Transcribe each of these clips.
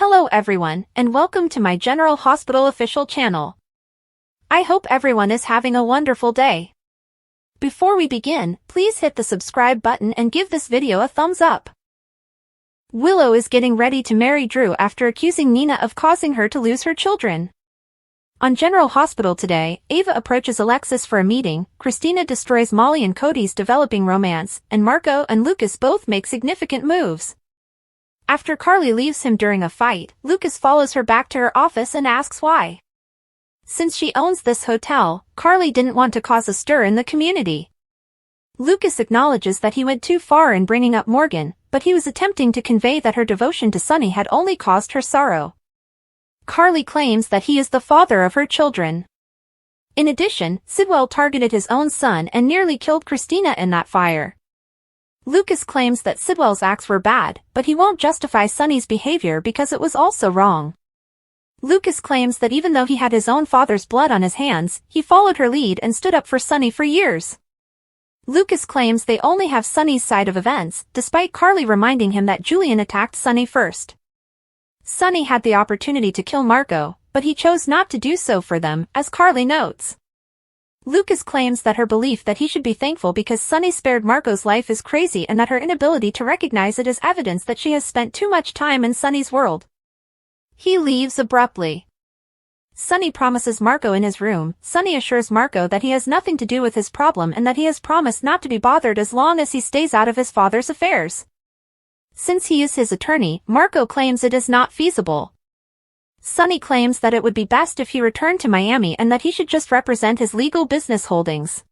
Hello everyone, and welcome to my General Hospital official channel. I hope everyone is having a wonderful day. Before we begin, please hit the subscribe button and give this video a thumbs up. Willow is getting ready to marry Drew after accusing Nina of causing her to lose her children. On General Hospital today, Ava approaches Alexis for a meeting, Christina destroys Molly and Cody's developing romance, and Marco and Lucas both make significant moves. After Carly leaves him during a fight, Lucas follows her back to her office and asks why. Since she owns this hotel, Carly didn't want to cause a stir in the community. Lucas acknowledges that he went too far in bringing up Morgan, but he was attempting to convey that her devotion to Sunny had only caused her sorrow. Carly claims that he is the father of her children. In addition, Sidwell targeted his own son and nearly killed Christina in that fire. Lucas claims that Sidwell's acts were bad, but he won't justify Sunny's behavior because it was also wrong. Lucas claims that even though he had his own father's blood on his hands, he followed her lead and stood up for Sunny for years. Lucas claims they only have Sunny's side of events, despite Carly reminding him that Julian attacked Sunny first. Sunny had the opportunity to kill Marco, but he chose not to do so for them, as Carly notes. Lucas claims that her belief that he should be thankful because Sunny spared Marco's life is crazy and that her inability to recognize it is evidence that she has spent too much time in Sunny's world. He leaves abruptly. Sunny promises Marco in his room. Sunny assures Marco that he has nothing to do with his problem and that he has promised not to be bothered as long as he stays out of his father's affairs. Since he is his attorney, Marco claims it is not feasible. Sunny claims that it would be best if he returned to Miami and that he should just represent his legal business holdings.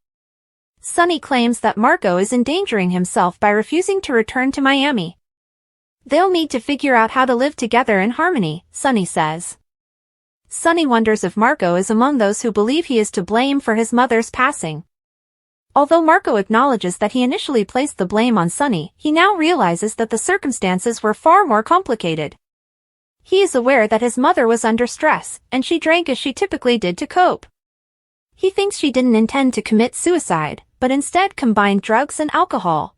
Sunny claims that Marco is endangering himself by refusing to return to Miami. They'll need to figure out how to live together in harmony, Sunny says. Sunny wonders if Marco is among those who believe he is to blame for his mother's passing. Although Marco acknowledges that he initially placed the blame on Sunny, he now realizes that the circumstances were far more complicated. He is aware that his mother was under stress, and she drank as she typically did to cope. He thinks she didn't intend to commit suicide, but instead combined drugs and alcohol.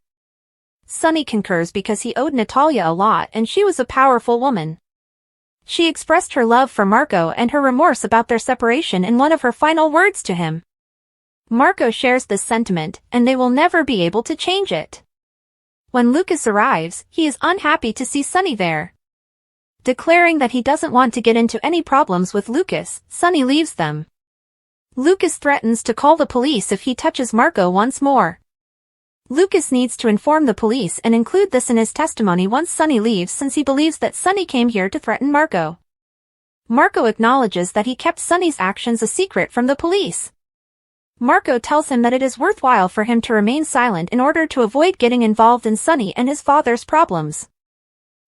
Sunny concurs because he owed Natalia a lot and she was a powerful woman. She expressed her love for Marco and her remorse about their separation in one of her final words to him. Marco shares this sentiment, and they will never be able to change it. When Lucas arrives, he is unhappy to see Sunny there. Declaring that he doesn't want to get into any problems with Lucas, Sunny leaves them. Lucas threatens to call the police if he touches Marco once more. Lucas needs to inform the police and include this in his testimony once Sunny leaves since he believes that Sunny came here to threaten Marco. Marco acknowledges that he kept Sunny's actions a secret from the police. Marco tells him that it is worthwhile for him to remain silent in order to avoid getting involved in Sunny and his father's problems.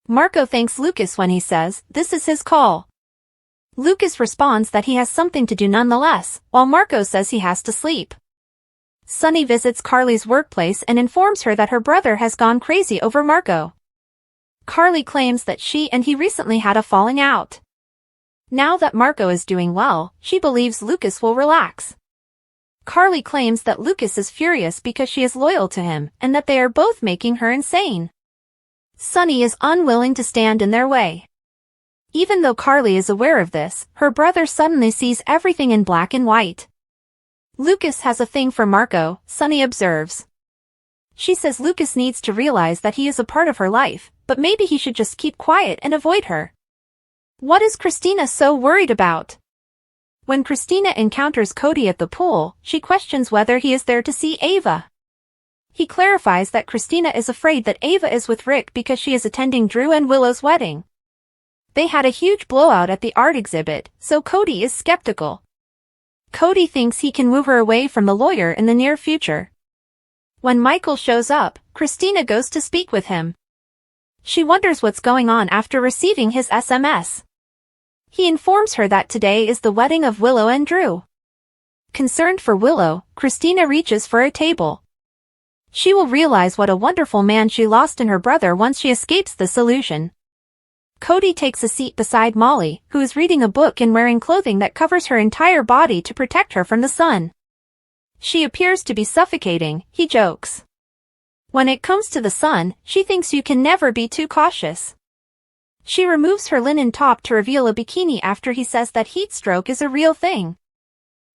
Marco thanks Lucas when he says, this is his call. Lucas responds that he has something to do nonetheless, while Marco says he has to sleep. Sunny visits Carly's workplace and informs her that her brother has gone crazy over Marco. Carly claims that she and he recently had a falling out. Now that Marco is doing well, she believes Lucas will relax. Carly claims that Lucas is furious because she is loyal to him, and that they are both making her insane. Sunny is unwilling to stand in their way. Even though Carly is aware of this, her brother suddenly sees everything in black and white. Lucas has a thing for Marco, Sunny observes. She says Lucas needs to realize that he is a part of her life, but maybe he should just keep quiet and avoid her. What is Christina so worried about? When Christina encounters Cody at the pool, she questions whether he is there to see Ava. He clarifies that Christina is afraid that Ava is with Rick because she is attending Drew and Willow's wedding. They had a huge blowout at the art exhibit, so Cody is skeptical. Cody thinks he can move her away from the lawyer in the near future. When Michael shows up, Christina goes to speak with him. She wonders what's going on after receiving his SMS. He informs her that today is the wedding of Willow and Drew. Concerned for Willow, Christina reaches for a table. She will realize what a wonderful man she lost in her brother once she escapes this illusion. Cody takes a seat beside Molly, who is reading a book and wearing clothing that covers her entire body to protect her from the sun. She appears to be suffocating, he jokes. When it comes to the sun, she thinks you can never be too cautious. She removes her linen top to reveal a bikini after he says that heat stroke is a real thing.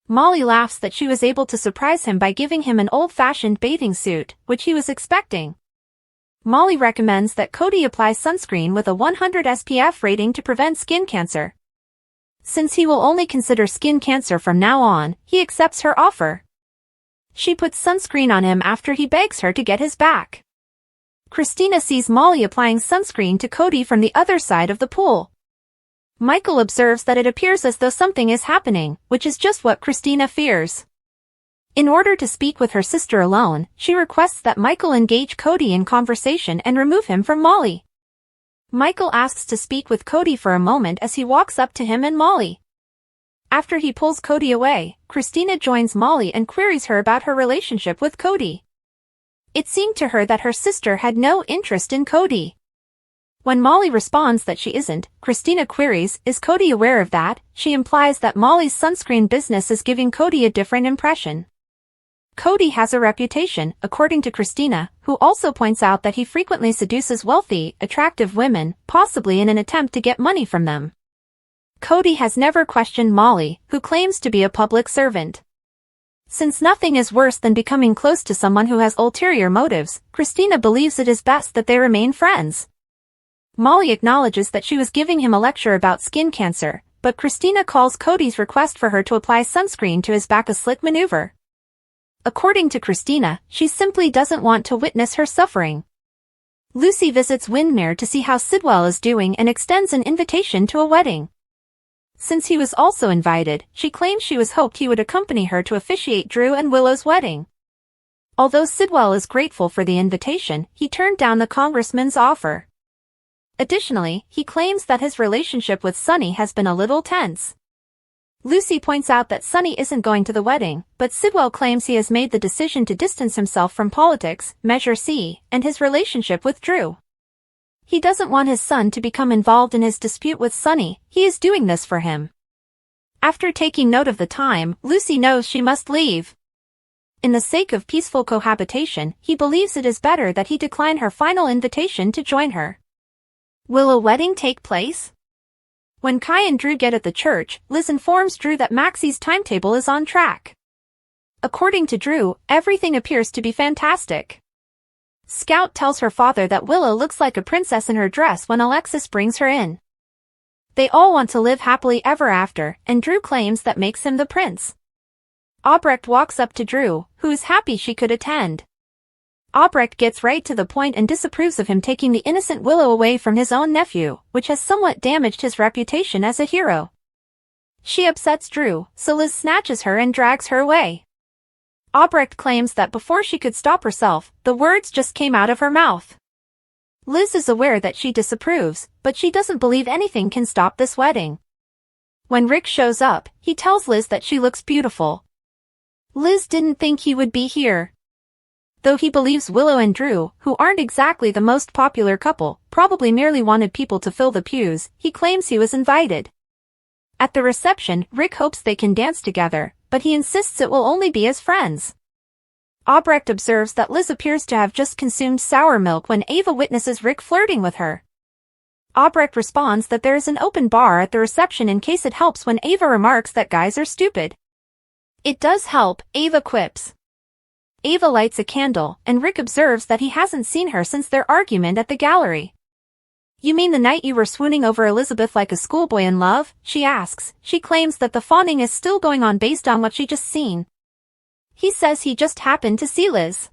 Molly laughs that she was able to surprise him by giving him an old-fashioned bathing suit, which he was expecting. Molly recommends that Cody apply sunscreen with a 100 SPF rating to prevent skin cancer. Since he will only consider skin cancer from now on, he accepts her offer. She puts sunscreen on him after he begs her to get his back. Christina sees Molly applying sunscreen to Cody from the other side of the pool. Michael observes that it appears as though something is happening, which is just what Christina fears. In order to speak with her sister alone, she requests that Michael engage Cody in conversation and remove him from Molly. Michael asks to speak with Cody for a moment as he walks up to him and Molly. After he pulls Cody away, Christina joins Molly and queries her about her relationship with Cody. It seemed to her that her sister had no interest in Cody. When Molly responds that she isn't, Christina queries, is Cody aware of that? She implies that Molly's sunscreen business is giving Cody a different impression. Cody has a reputation, according to Christina, who also points out that he frequently seduces wealthy, attractive women, possibly in an attempt to get money from them. Cody has never questioned Molly, who claims to be a public servant. Since nothing is worse than becoming close to someone who has ulterior motives, Christina believes it is best that they remain friends. Molly acknowledges that she was giving him a lecture about skin cancer, but Christina calls Cody's request for her to apply sunscreen to his back a slick maneuver. According to Christina, she simply doesn't want to witness her suffering. Lucy visits Windmere to see how Sidwell is doing and extends an invitation to a wedding. Since he was also invited, she claims she was hoped he would accompany her to officiate Drew and Willow's wedding. Although Sidwell is grateful for the invitation, he turned down the congressman's offer. Additionally, he claims that his relationship with Sunny has been a little tense. Lucy points out that Sunny isn't going to the wedding, but Sidwell claims he has made the decision to distance himself from politics, Measure C, and his relationship with Drew. He doesn't want his son to become involved in his dispute with Sunny, he is doing this for him. After taking note of the time, Lucy knows she must leave. In the sake of peaceful cohabitation, he believes it is better that he decline her final invitation to join her. Will a wedding take place? When Kai and Drew get at the church, Liz informs Drew that Maxie's timetable is on track. According to Drew, everything appears to be fantastic. Scout tells her father that Willow looks like a princess in her dress when Alexis brings her in. They all want to live happily ever after, and Drew claims that makes him the prince. Albrecht walks up to Drew, who is happy she could attend. Albrecht gets right to the point and disapproves of him taking the innocent Willow away from his own nephew, which has somewhat damaged his reputation as a hero. She upsets Drew, so Liz snatches her and drags her away. Albrecht claims that before she could stop herself, the words just came out of her mouth. Liz is aware that she disapproves, but she doesn't believe anything can stop this wedding. When Rick shows up, he tells Liz that she looks beautiful. Liz didn't think he would be here. Though he believes Willow and Drew, who aren't exactly the most popular couple, probably merely wanted people to fill the pews, he claims he was invited. At the reception, Rick hopes they can dance together, but he insists it will only be as friends. Albrecht observes that Liz appears to have just consumed sour milk when Ava witnesses Rick flirting with her. Albrecht responds that there is an open bar at the reception in case it helps when Ava remarks that guys are stupid. It does help, Ava quips. Ava lights a candle, and Rick observes that he hasn't seen her since their argument at the gallery. You mean the night you were swooning over Elizabeth like a schoolboy in love? She asks. She claims that the fawning is still going on based on what she just seen. He says he just happened to see Liz.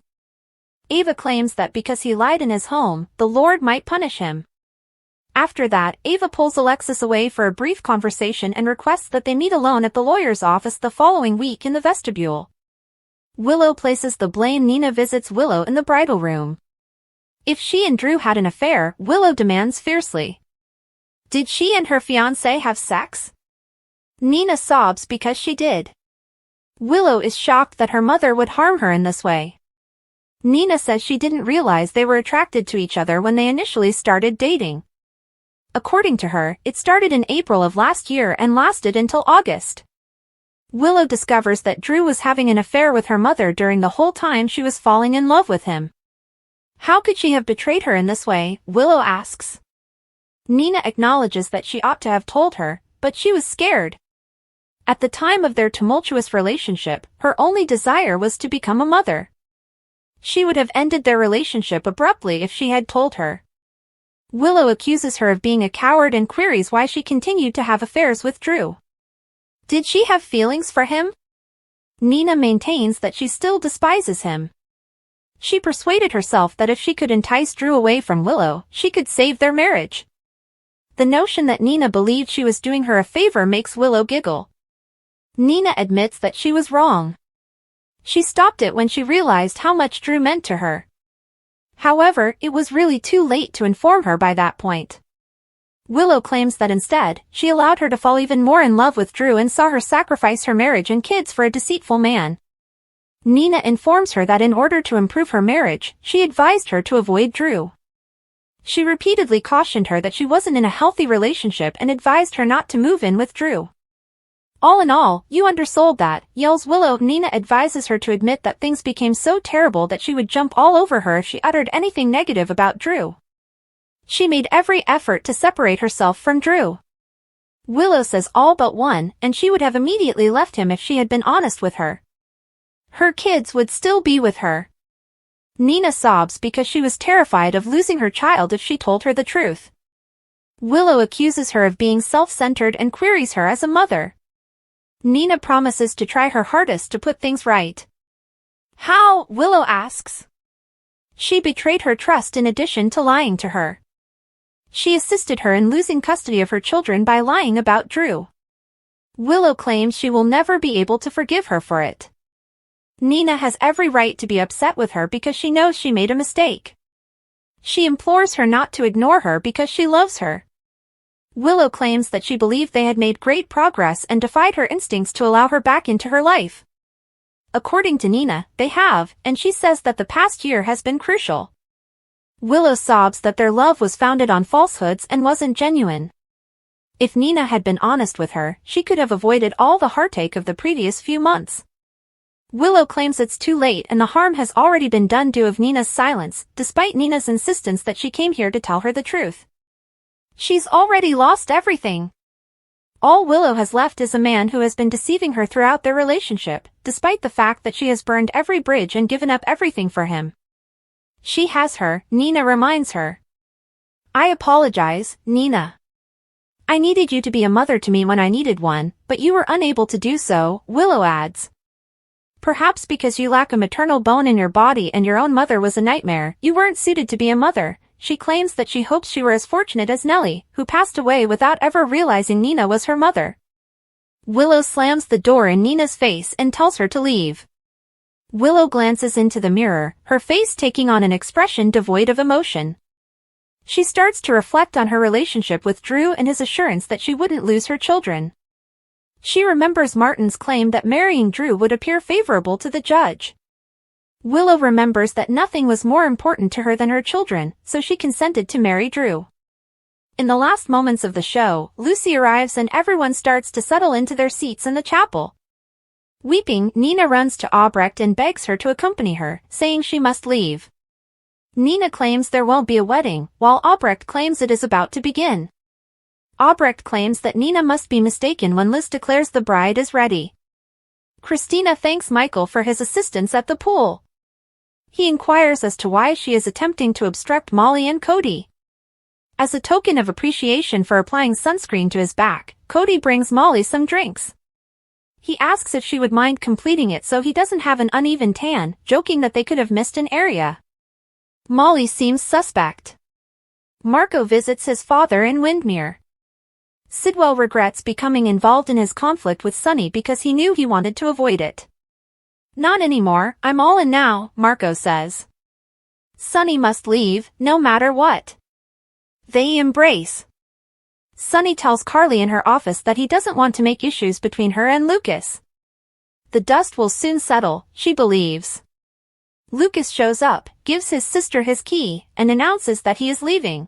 Ava claims that because he lied in his home, the Lord might punish him. After that, Ava pulls Alexis away for a brief conversation and requests that they meet alone at the lawyer's office the following week in the vestibule. Willow places the blame. Nina visits Willow in the bridal room. If she and Drew had an affair, Willow demands fiercely. Did she and her fiancé have sex? Nina sobs because she did. Willow is shocked that her mother would harm her in this way. Nina says she didn't realize they were attracted to each other when they initially started dating. According to her, it started in April of last year and lasted until August. Willow discovers that Drew was having an affair with her mother during the whole time she was falling in love with him. How could she have betrayed her in this way? Willow asks. Nina acknowledges that she ought to have told her, but she was scared. At the time of their tumultuous relationship, her only desire was to become a mother. She would have ended their relationship abruptly if she had told her. Willow accuses her of being a coward and queries why she continued to have affairs with Drew. Did she have feelings for him? Nina maintains that she still despises him. She persuaded herself that if she could entice Drew away from Willow, she could save their marriage. The notion that Nina believed she was doing her a favor makes Willow giggle. Nina admits that she was wrong. She stopped it when she realized how much Drew meant to her. However, it was really too late to inform her by that point. Willow claims that instead, she allowed her to fall even more in love with Drew and saw her sacrifice her marriage and kids for a deceitful man. Nina informs her that in order to improve her marriage, she advised her to avoid Drew. She repeatedly cautioned her that she wasn't in a healthy relationship and advised her not to move in with Drew. All in all, you undersold that, yells Willow. Nina advises her to admit that things became so terrible that she would jump all over her if she uttered anything negative about Drew. She made every effort to separate herself from Drew. Willow says all but one, and she would have immediately left him if she had been honest with her. Her kids would still be with her. Nina sobs because she was terrified of losing her child if she told her the truth. Willow accuses her of being self-centered and queries her as a mother. Nina promises to try her hardest to put things right. How? Willow asks. She betrayed her trust in addition to lying to her. She assisted her in losing custody of her children by lying about Drew. Willow claims she will never be able to forgive her for it. Nina has every right to be upset with her because she knows she made a mistake. She implores her not to ignore her because she loves her. Willow claims that she believed they had made great progress and defied her instincts to allow her back into her life. According to Nina, they have, and she says that the past year has been crucial. Willow sobs that their love was founded on falsehoods and wasn't genuine. If Nina had been honest with her, she could have avoided all the heartache of the previous few months. Willow claims it's too late and the harm has already been due to Nina's silence, despite Nina's insistence that she came here to tell her the truth. She's already lost everything. All Willow has left is a man who has been deceiving her throughout their relationship, despite the fact that she has burned every bridge and given up everything for him. She has her, Nina reminds her. I apologize, Nina. I needed you to be a mother to me when I needed one, but you were unable to do so, Willow adds. Perhaps because you lack a maternal bone in your body and your own mother was a nightmare, you weren't suited to be a mother. She claims that she hopes she were as fortunate as Nellie, who passed away without ever realizing Nina was her mother. Willow slams the door in Nina's face and tells her to leave. Willow glances into the mirror, her face taking on an expression devoid of emotion. She starts to reflect on her relationship with Drew and his assurance that she wouldn't lose her children. She remembers Martin's claim that marrying Drew would appear favorable to the judge. Willow remembers that nothing was more important to her than her children, so she consented to marry Drew. In the last moments of the show, Lucy arrives and everyone starts to settle into their seats in the chapel. Weeping, Nina runs to Albrecht and begs her to accompany her, saying she must leave. Nina claims there won't be a wedding, while Albrecht claims it is about to begin. Albrecht claims that Nina must be mistaken when Liz declares the bride is ready. Christina thanks Michael for his assistance at the pool. He inquires as to why she is attempting to obstruct Molly and Cody. As a token of appreciation for applying sunscreen to his back, Cody brings Molly some drinks. He asks if she would mind completing it so he doesn't have an uneven tan, joking that they could have missed an area. Molly seems suspect. Marco visits his father in Windmere. Sidwell regrets becoming involved in his conflict with Sunny because he knew he wanted to avoid it. Not anymore, I'm all in now, Marco says. Sunny must leave, no matter what. They embrace. Sunny tells Carly in her office that he doesn't want to make issues between her and Lucas. The dust will soon settle, she believes. Lucas shows up, gives his sister his key, and announces that he is leaving.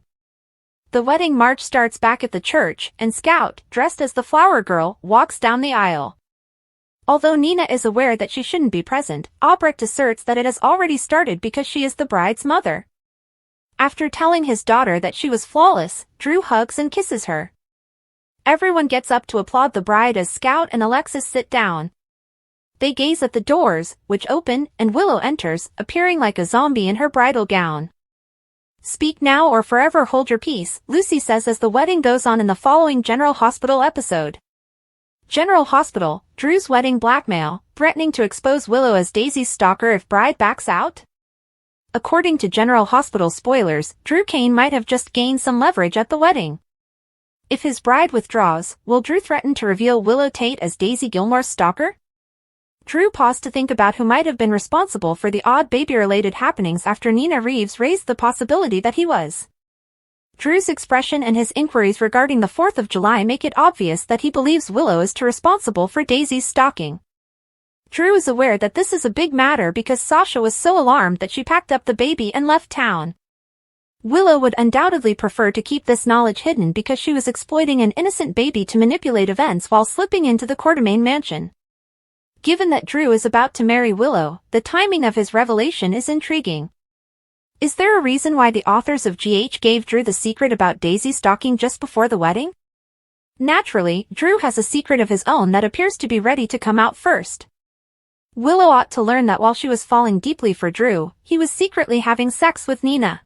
The wedding march starts back at the church, and Scout, dressed as the flower girl, walks down the aisle. Although Nina is aware that she shouldn't be present, Albrecht asserts that it has already started because she is the bride's mother. After telling his daughter that she was flawless, Drew hugs and kisses her. Everyone gets up to applaud the bride as Scout and Alexis sit down. They gaze at the doors, which open, and Willow enters, appearing like a zombie in her bridal gown. "Speak now or forever hold your peace," Lucy says as the wedding goes on in the following General Hospital episode. General Hospital, Drew's wedding blackmail, threatening to expose Willow as Daisy's stalker if bride backs out? According to General Hospital spoilers, Drew Kane might have just gained some leverage at the wedding. If his bride withdraws, will Drew threaten to reveal Willow Tate as Daisy Gilmore's stalker? Drew paused to think about who might have been responsible for the odd baby-related happenings after Nina Reeves raised the possibility that he was. Drew's expression and his inquiries regarding the 4th of July make it obvious that he believes Willow is responsible for Daisy's stalking. Drew is aware that this is a big matter because Sasha was so alarmed that she packed up the baby and left town. Willow would undoubtedly prefer to keep this knowledge hidden because she was exploiting an innocent baby to manipulate events while slipping into the Quartermaine mansion. Given that Drew is about to marry Willow, the timing of his revelation is intriguing. Is there a reason why the authors of GH gave Drew the secret about Daisy stalking just before the wedding? Naturally, Drew has a secret of his own that appears to be ready to come out first. Willow ought to learn that while she was falling deeply for Drew, he was secretly having sex with Nina.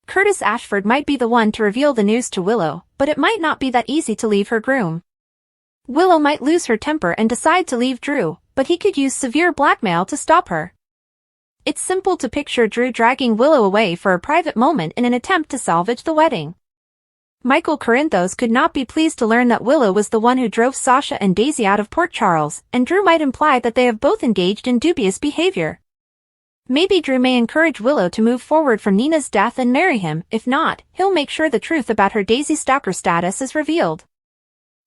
Curtis Ashford might be the one to reveal the news to Willow, but it might not be that easy to leave her groom. Willow might lose her temper and decide to leave Drew, but he could use severe blackmail to stop her. It's simple to picture Drew dragging Willow away for a private moment in an attempt to salvage the wedding. Michael Corinthos could not be pleased to learn that Willow was the one who drove Sasha and Daisy out of Port Charles, and Drew might imply that they have both engaged in dubious behavior. Maybe Drew may encourage Willow to move forward from Nina's death and marry him. If not, he'll make sure the truth about her Daisy stalker status is revealed.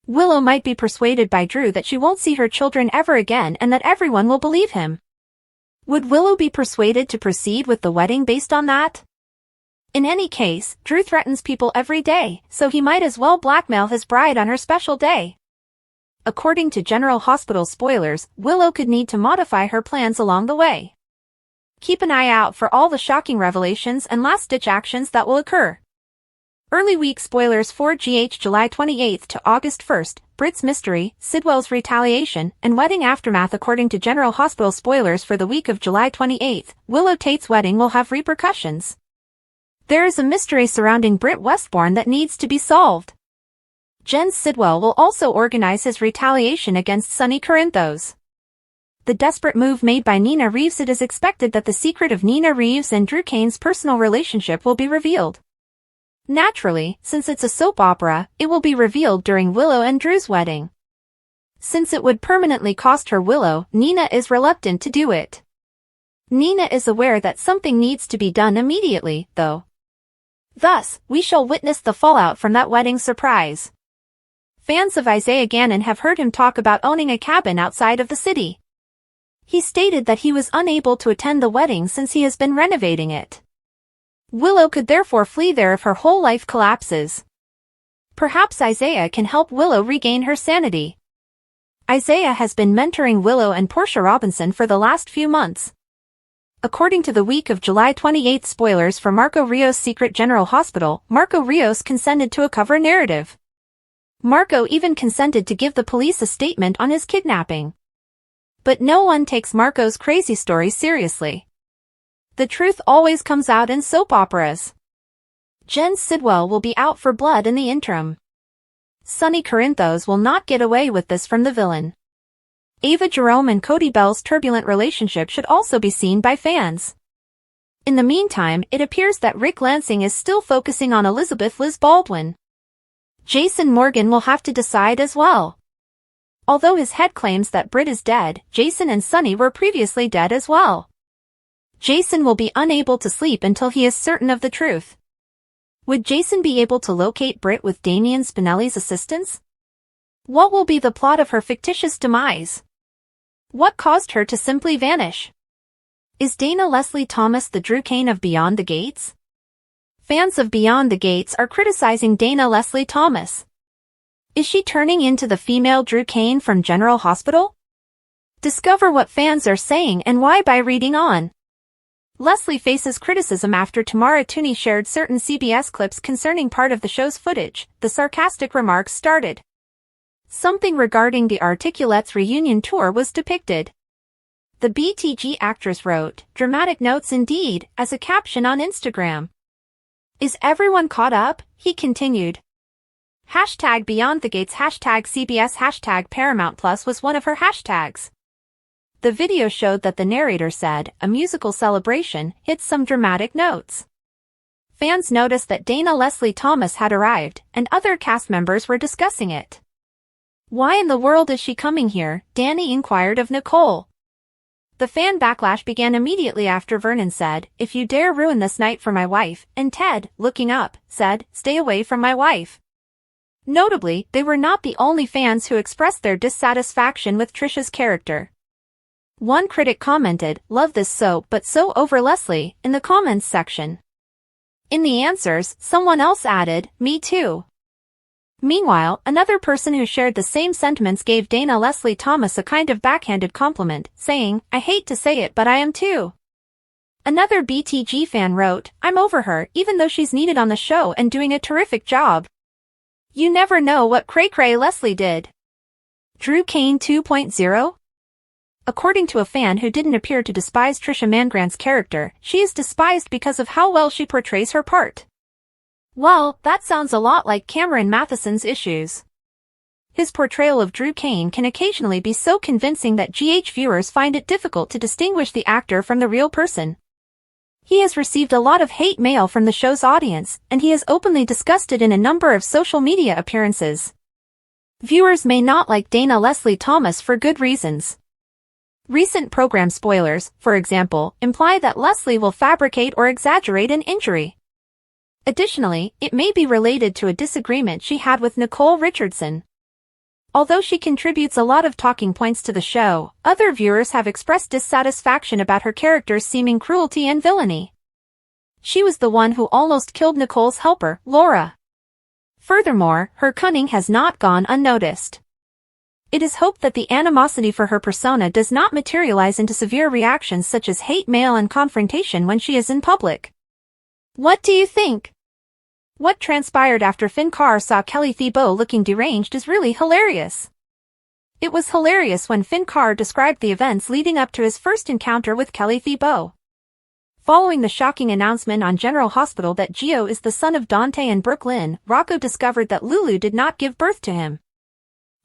Willow might be persuaded by Drew that she won't see her children ever again and that everyone will believe him. Would Willow be persuaded to proceed with the wedding based on that? In any case, Drew threatens people every day, so he might as well blackmail his bride on her special day. According to General Hospital spoilers, Willow could need to modify her plans along the way. Keep an eye out for all the shocking revelations and last-ditch actions that will occur. Early week spoilers for GH July 28th to August 1st, Brit's Mystery, Sidwell's Retaliation, and Wedding Aftermath. According to General Hospital spoilers for the week of July 28th, Willow Tate's wedding will have repercussions. There is a mystery surrounding Brit Westbourne that needs to be solved. Jen Sidwell will also organize his retaliation against Sonny Corinthos. The desperate move made by Nina Reeves. It is expected that the secret of Nina Reeves and Drew Kane's personal relationship will be revealed. Naturally, since it's a soap opera, it will be revealed during Willow and Drew's wedding. Since it would permanently cost her Willow, Nina is reluctant to do it. Nina is aware that something needs to be done immediately, though. Thus, we shall witness the fallout from that wedding surprise. Fans of Isaiah Gannon have heard him talk about owning a cabin outside of the city. He stated that he was unable to attend the wedding since he has been renovating it. Willow could therefore flee there if her whole life collapses. Perhaps Isaiah can help Willow regain her sanity. Isaiah has been mentoring Willow and Portia Robinson for the last few months. According to the week of July 28th spoilers for Marco Rios' Secret General Hospital, Marco Rios consented to a cover narrative. Marco even consented to give the police a statement on his kidnapping. But no one takes Marco's crazy story seriously. The truth always comes out in soap operas. Jen Sidwell will be out for blood in the interim. Sonny Corinthos will not get away with this from the villain. Ava Jerome and Cody Bell's turbulent relationship should also be seen by fans. In the meantime, it appears that Rick Lansing is still focusing on Elizabeth Liz Baldwin. Jason Morgan will have to decide as well. Although his head claims that Britt is dead, Jason and Sonny were previously dead as well. Jason will be unable to sleep until he is certain of the truth. Would Jason be able to locate Britt with Damian Spinelli's assistance? What will be the plot of her fictitious demise? What caused her to simply vanish? Is Dana Leslie Thomas the Drew Kane of Beyond the Gates? Fans of Beyond the Gates are criticizing Dana Leslie Thomas. Is she turning into the female Drew Kane from General Hospital? Discover what fans are saying and why by reading on. Leslie faces criticism after Tamara Tooney shared certain CBS clips concerning part of the show's footage. The sarcastic remarks started. Something regarding the Articulate's reunion tour was depicted. The BTG actress wrote, "Dramatic notes indeed," as a caption on Instagram. "Is everyone caught up?" he continued. Hashtag Beyond the Gates, hashtag CBS, hashtag Paramount Plus was one of her hashtags. The video showed that the narrator said, "A musical celebration," hit some dramatic notes. Fans noticed that Dana Leslie Thomas had arrived, and other cast members were discussing it. "Why in the world is she coming here?" Danny inquired of Nicole. The fan backlash began immediately after Vernon said, "If you dare ruin this night for my wife," and Ted, looking up, said, "Stay away from my wife." Notably, they were not the only fans who expressed their dissatisfaction with Trisha's character. One critic commented, "Love this so, but so over Leslie," in the comments section. In the answers, someone else added, "Me too." Meanwhile, another person who shared the same sentiments gave Dana Leslie Thomas a kind of backhanded compliment, saying, "I hate to say it but I am too." Another BTG fan wrote, "I'm over her, even though she's needed on the show and doing a terrific job. You never know what cray-cray Leslie did." Drew Kane 2.0? According to a fan who didn't appear to despise Trisha Mangrand's character, she is despised because of how well she portrays her part. Well, that sounds a lot like Cameron Matheson's issues. His portrayal of Drew Kane can occasionally be so convincing that GH viewers find it difficult to distinguish the actor from the real person. He has received a lot of hate mail from the show's audience, and he has openly discussed it in a number of social media appearances. Viewers may not like Dana Leslie Thomas for good reasons. Recent program spoilers, for example, imply that Leslie will fabricate or exaggerate an injury. Additionally, it may be related to a disagreement she had with Nicole Richardson. Although she contributes a lot of talking points to the show, other viewers have expressed dissatisfaction about her character's seeming cruelty and villainy. She was the one who almost killed Nicole's helper, Laura. Furthermore, her cunning has not gone unnoticed. It is hoped that the animosity for her persona does not materialize into severe reactions such as hate mail and confrontation when she is in public. What do you think? What transpired after Finn Carr saw Kelly Thibault looking deranged is really hilarious. It was hilarious when Finn Carr described the events leading up to his first encounter with Kelly Thibault. Following the shocking announcement on General Hospital that Gio is the son of Dante and Brooklyn, Rocco discovered that Lulu did not give birth to him.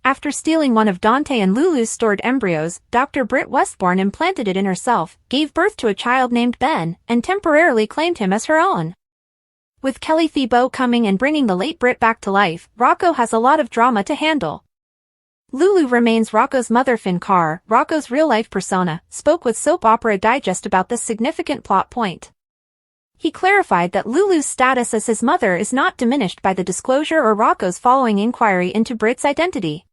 After stealing one of Dante and Lulu's stored embryos, Dr. Britt Westbourne implanted it in herself, gave birth to a child named Ben, and temporarily claimed him as her own. With Kelly Thibault coming and bringing the late Britt back to life, Rocco has a lot of drama to handle. Lulu remains Rocco's mother. Finn Carr, Rocco's real-life persona, spoke with Soap Opera Digest about this significant plot point. He clarified that Lulu's status as his mother is not diminished by the disclosure or Rocco's following inquiry into Britt's identity.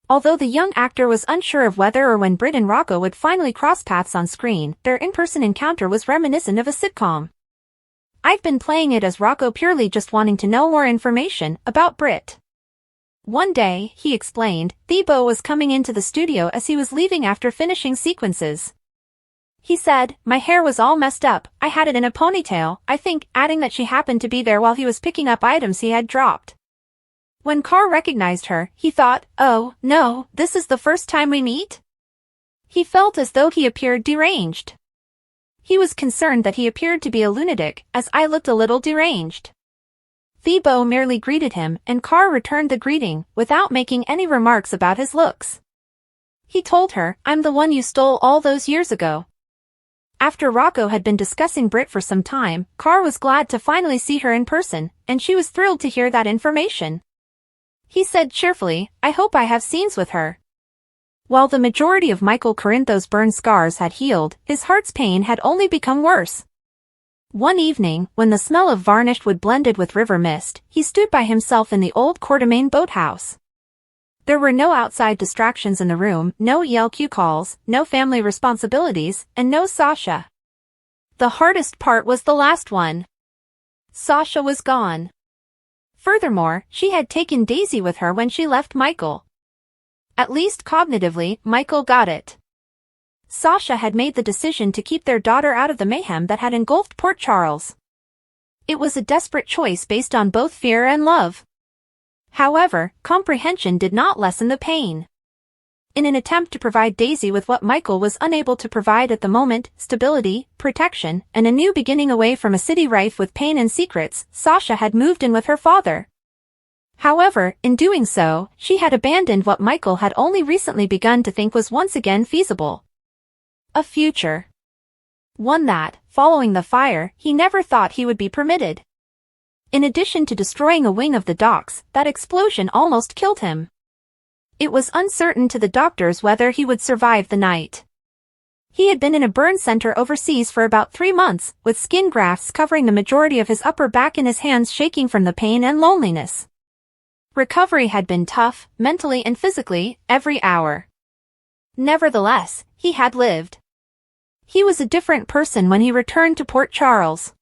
Although the young actor was unsure of whether or when Britt and Rocco would finally cross paths on screen, their in-person encounter was reminiscent of a sitcom. "I've been playing it as Rocco purely just wanting to know more information about Britt. One day," he explained, "Thibault was coming into the studio as he was leaving after finishing sequences. He said, my hair was all messed up, I had it in a ponytail, I think, adding that she happened to be there while he was picking up items he had dropped. When Carr recognized her, he thought, oh, no, this is the first time we meet?" He felt as though he appeared deranged. He was concerned that he appeared to be a lunatic, as I looked a little deranged. Thibault merely greeted him, and Carr returned the greeting, without making any remarks about his looks. He told her, "I'm the one you stole all those years ago." After Rocco had been discussing Britt for some time, Carr was glad to finally see her in person, and she was thrilled to hear that information. He said cheerfully, "I hope I have scenes with her." While the majority of Michael Corintho's burn scars had healed, his heart's pain had only become worse. One evening, when the smell of varnished wood blended with river mist, he stood by himself in the old Courtemain boathouse. There were no outside distractions in the room, no ELQ calls, no family responsibilities, and no Sasha. The hardest part was the last one. Sasha was gone. Furthermore, she had taken Daisy with her when she left Michael. At least cognitively, Michael got it. Sasha had made the decision to keep their daughter out of the mayhem that had engulfed Port Charles. It was a desperate choice based on both fear and love. However, comprehension did not lessen the pain. In an attempt to provide Daisy with what Michael was unable to provide at the moment, stability, protection, and a new beginning away from a city rife with pain and secrets, Sasha had moved in with her father. However, in doing so, she had abandoned what Michael had only recently begun to think was once again feasible. A future. One that, following the fire, he never thought he would be permitted. In addition to destroying a wing of the docks, that explosion almost killed him. It was uncertain to the doctors whether he would survive the night. He had been in a burn center overseas for about 3 months, with skin grafts covering the majority of his upper back and his hands shaking from the pain and loneliness. Recovery had been tough, mentally and physically, every hour. Nevertheless, he had lived. He was a different person when he returned to Port Charles.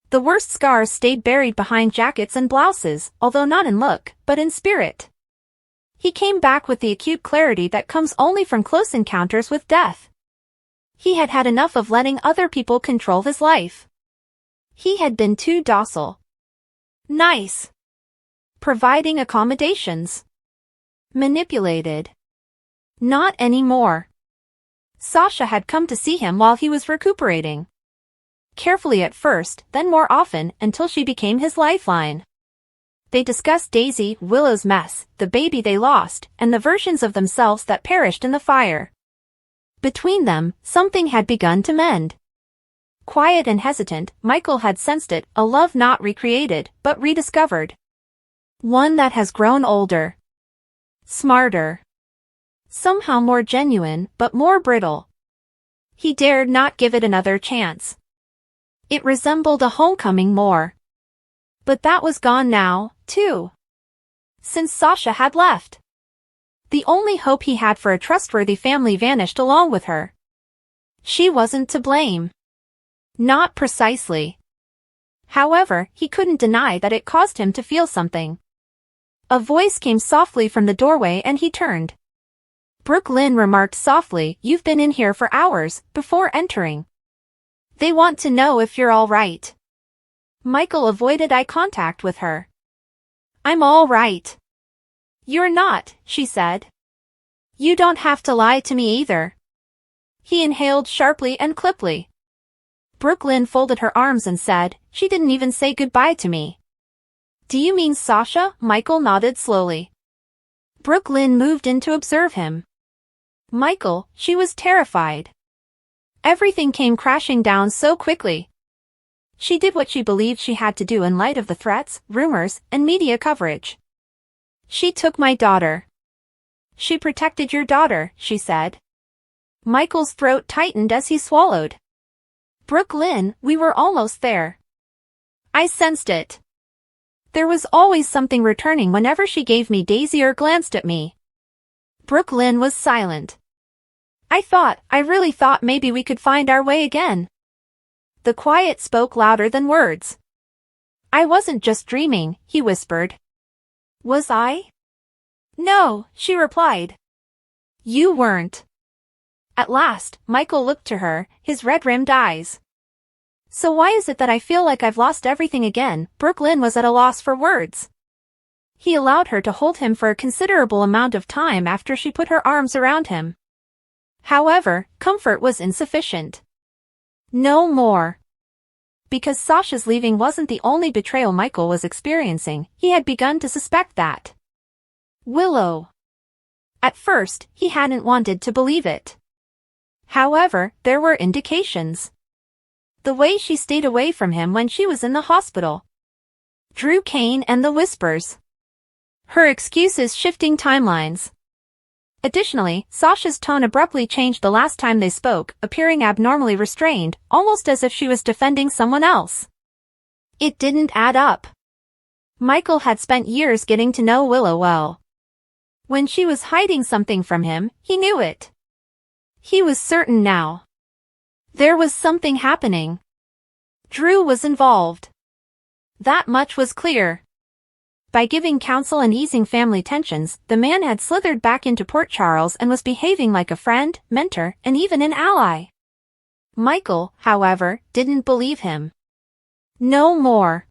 The worst scars stayed buried behind jackets and blouses, although not in look, but in spirit. He came back with the acute clarity that comes only from close encounters with death. He had had enough of letting other people control his life. He had been too docile. Nice. Providing accommodations. Manipulated. Not anymore. Sasha had come to see him while he was recuperating. Carefully at first, then more often, until she became his lifeline. They discussed Daisy, Willow's mess, the baby they lost, and the versions of themselves that perished in the fire. Between them, something had begun to mend. Quiet and hesitant, Michael had sensed it, a love not recreated, but rediscovered. One that has grown older. Smarter. Somehow more genuine, but more brittle. He dared not give it another chance. It resembled a homecoming more. But that was gone now, too. Since Sasha had left. The only hope he had for a trustworthy family vanished along with her. She wasn't to blame. Not precisely. However, he couldn't deny that it caused him to feel something. A voice came softly from the doorway and he turned. Brooke Lynn remarked softly, "You've been in here for hours," before entering. "They want to know if you're all right." Michael avoided eye contact with her. "I'm all right." "You're not," she said. "You don't have to lie to me either." He inhaled sharply and clippily. Brooke Lynn folded her arms and said, "She didn't even say goodbye to me." "Do you mean Sasha?" Michael nodded slowly. Brooke Lynn moved in to observe him. Michael, she was terrified. Everything came crashing down so quickly. She did what she believed she had to do in light of the threats, rumors, and media coverage. "She took my daughter." "She protected your daughter," she said. Michael's throat tightened as he swallowed. "Brooke Lynn, we were almost there." "I sensed it. There was always something returning whenever she gave me Daisy or glanced at me." Brooke Lynn was silent. I really thought maybe we could find our way again." The quiet spoke louder than words. "I wasn't just dreaming," he whispered. "Was I?" "No," she replied. "You weren't." At last, Michael looked to her, his red-rimmed eyes. "So why is it that I feel like I've lost everything again?" Brooke Lynn was at a loss for words. He allowed her to hold him for a considerable amount of time after she put her arms around him. However, comfort was insufficient. No more. Because Sasha's leaving wasn't the only betrayal Michael was experiencing, he had begun to suspect that. Willow. At first, he hadn't wanted to believe it. However, there were indications. The way she stayed away from him when she was in the hospital. Drew Kane and the whispers. Her excuses shifting timelines. Additionally, Sasha's tone abruptly changed the last time they spoke, appearing abnormally restrained, almost as if she was defending someone else. It didn't add up. Michael had spent years getting to know Willow well. When she was hiding something from him, he knew it. He was certain now. There was something happening. Drew was involved. That much was clear. By giving counsel and easing family tensions, the man had slithered back into Port Charles and was behaving like a friend, mentor, and even an ally. Michael, however, didn't believe him. No more.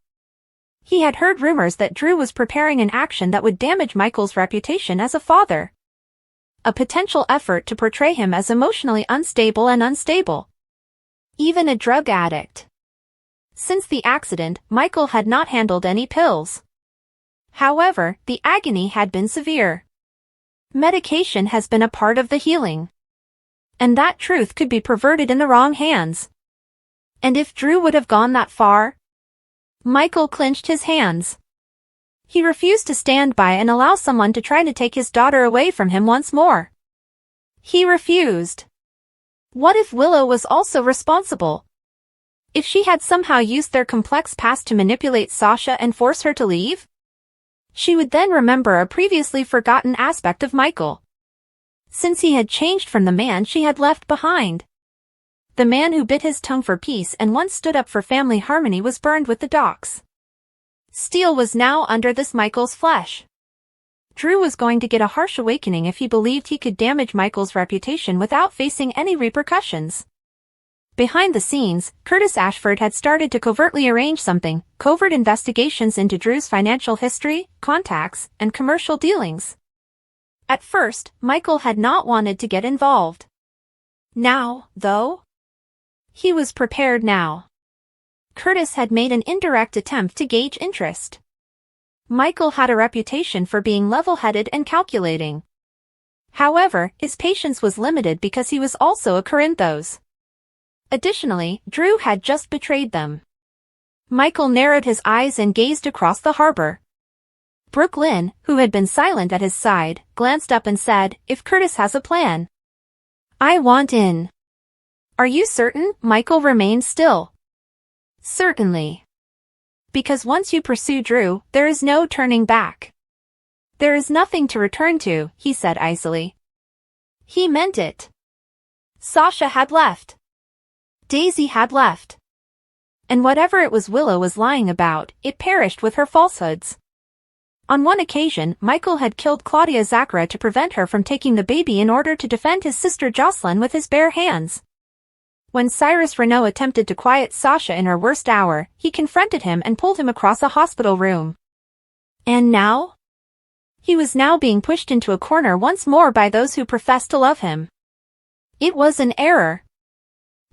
He had heard rumors that Drew was preparing an action that would damage Michael's reputation as a father. A potential effort to portray him as emotionally unstable and unstable. Even a drug addict. Since the accident, Michael had not handled any pills. However, the agony had been severe. Medication has been a part of the healing. And that truth could be perverted in the wrong hands. And if Drew would have gone that far? Michael clenched his hands. He refused to stand by and allow someone to try to take his daughter away from him once more. He refused. What if Willow was also responsible? If she had somehow used their complex past to manipulate Sasha and force her to leave? She would then remember a previously forgotten aspect of Michael. Since he had changed from the man she had left behind. The man who bit his tongue for peace and once stood up for family harmony was burned with the docks. Steel was now under this Michael's flesh. Drew was going to get a harsh awakening if he believed he could damage Michael's reputation without facing any repercussions. Behind the scenes, Curtis Ashford had started to covertly arrange something, covert investigations into Drew's financial history, contacts, and commercial dealings. At first, Michael had not wanted to get involved. Now, though, he was prepared now. Curtis had made an indirect attempt to gauge interest. Michael had a reputation for being level-headed and calculating. However, his patience was limited because he was also a Corinthos. Additionally, Drew had just betrayed them. Michael narrowed his eyes and gazed across the harbor. Brooke Lynn, who had been silent at his side, glanced up and said, "If Curtis has a plan, I want in." "Are you certain?" Michael remained still. "Certainly. Because once you pursue Drew, there is no turning back. There is nothing to return to," he said icily. He meant it. Sasha had left. Daisy had left. And whatever it was Willow was lying about, it perished with her falsehoods. On one occasion, Michael had killed Claudia Zachara to prevent her from taking the baby in order to defend his sister Jocelyn with his bare hands. When Cyrus Renaud attempted to quiet Sasha in her worst hour, he confronted him and pulled him across a hospital room. And now? He was now being pushed into a corner once more by those who professed to love him. It was an error.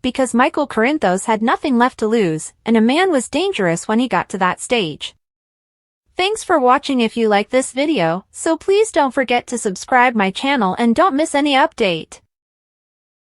Because Michael Corinthos had nothing left to lose, and a man was dangerous when he got to that stage. Thanks for watching. If you like this video, so please don't forget to subscribe my channel and don't miss any update.